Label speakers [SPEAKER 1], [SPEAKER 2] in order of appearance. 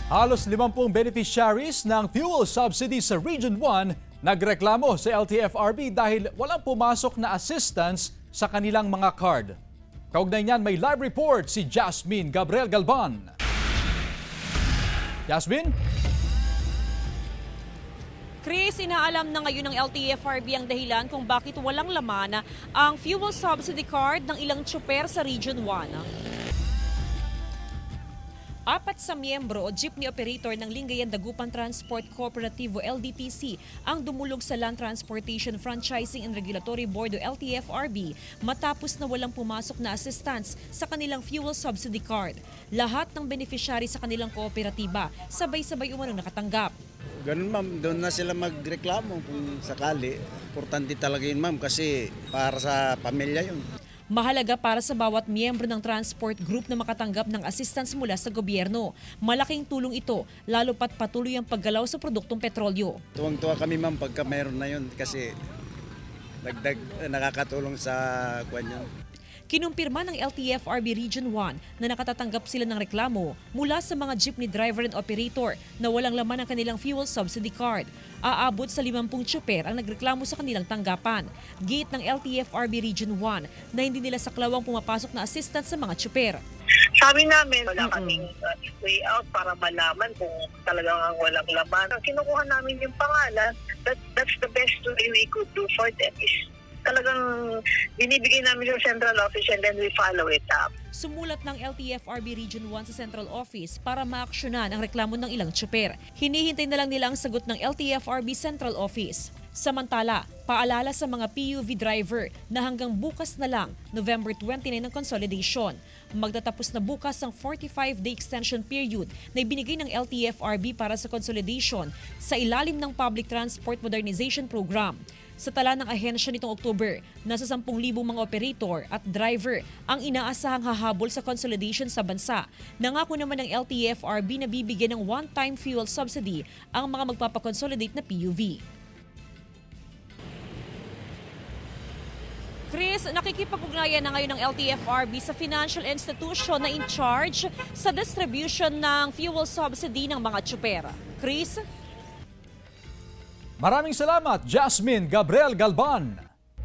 [SPEAKER 1] Halos 50 beneficiaries ng fuel subsidy sa Region 1 nagreklamo sa LTFRB dahil walang pumasok na assistance sa kanilang mga card. Kaugnay niyan may live report si Jasmine Gabriel Galban. Jasmine?
[SPEAKER 2] Chris, inaalam na ngayon ng LTFRB ang dahilan kung bakit walang laman ang fuel subsidy card ng ilang tsuper sa Region 1. Apat sa miyembro o jeepney operator ng Lingayen Dagupan Transport Cooperative o LDTC ang dumulog sa Land Transportation Franchising and Regulatory Board o LTFRB matapos na walang pumasok na assistance sa kanilang fuel subsidy card. Lahat ng beneficiary sa kanilang kooperatiba sabay-sabay umanong nakatanggap.
[SPEAKER 3] Ganun ma'am, doon na sila magreklamo kung sakali. Importante talaga yun ma'am kasi para sa pamilya yun.
[SPEAKER 2] Mahalaga para sa bawat miyembro ng transport group na makatanggap ng assistance mula sa gobyerno. Malaking tulong ito, lalo pat patuloy ang paggalaw sa produktong petrolyo.
[SPEAKER 3] Tuwang-tuwa kami ma'am pagka mayroon na yun kasi dagdag nakakatulong sa kwan yun.
[SPEAKER 2] Kinumpirma ng LTFRB Region 1 na nakatatanggap sila ng reklamo mula sa mga jeepney driver and operator na walang laman ang kanilang fuel subsidy card. Aabot sa 50 tsuper ang nagreklamo sa kanilang tanggapan. Gate ng LTFRB Region 1 na hindi nila saklawang pumapasok na assistance sa mga tsuper.
[SPEAKER 4] Sabi namin, wala kaming way out para malaman kung talagang ang walang laman. Kinukuha namin yung pangalan. That's the best way we could do for them is talagang binibigay namin sa central office and then we follow it up.
[SPEAKER 2] Sumulat ng LTFRB Region 1 sa Central Office para maaksyonan ang reklamo ng ilang tsuper. Hinihintay na lang nila ang sagot ng LTFRB Central Office. Samantala, paalala sa mga PUV driver na hanggang bukas na lang, November 29 ng consolidation. Magtatapos na bukas ang 45-day extension period na ibinigay ng LTFRB para sa consolidation sa ilalim ng Public Transport Modernization Program. Sa tala ng ahensya nitong October, nasa 10,000 mga operator at driver ang inaasahang hahabol sa consolidation sa bansa. Nangako naman ng LTFRB na bibigyan ng one-time fuel subsidy ang mga magpapakonsolidate na PUV. Chris, nakikipag-ugnayan na ngayon ng LTFRB sa financial institution na in charge sa distribution ng fuel subsidy ng mga tsuper. Chris?
[SPEAKER 1] Maraming salamat, Jasmine Gabriel Galban.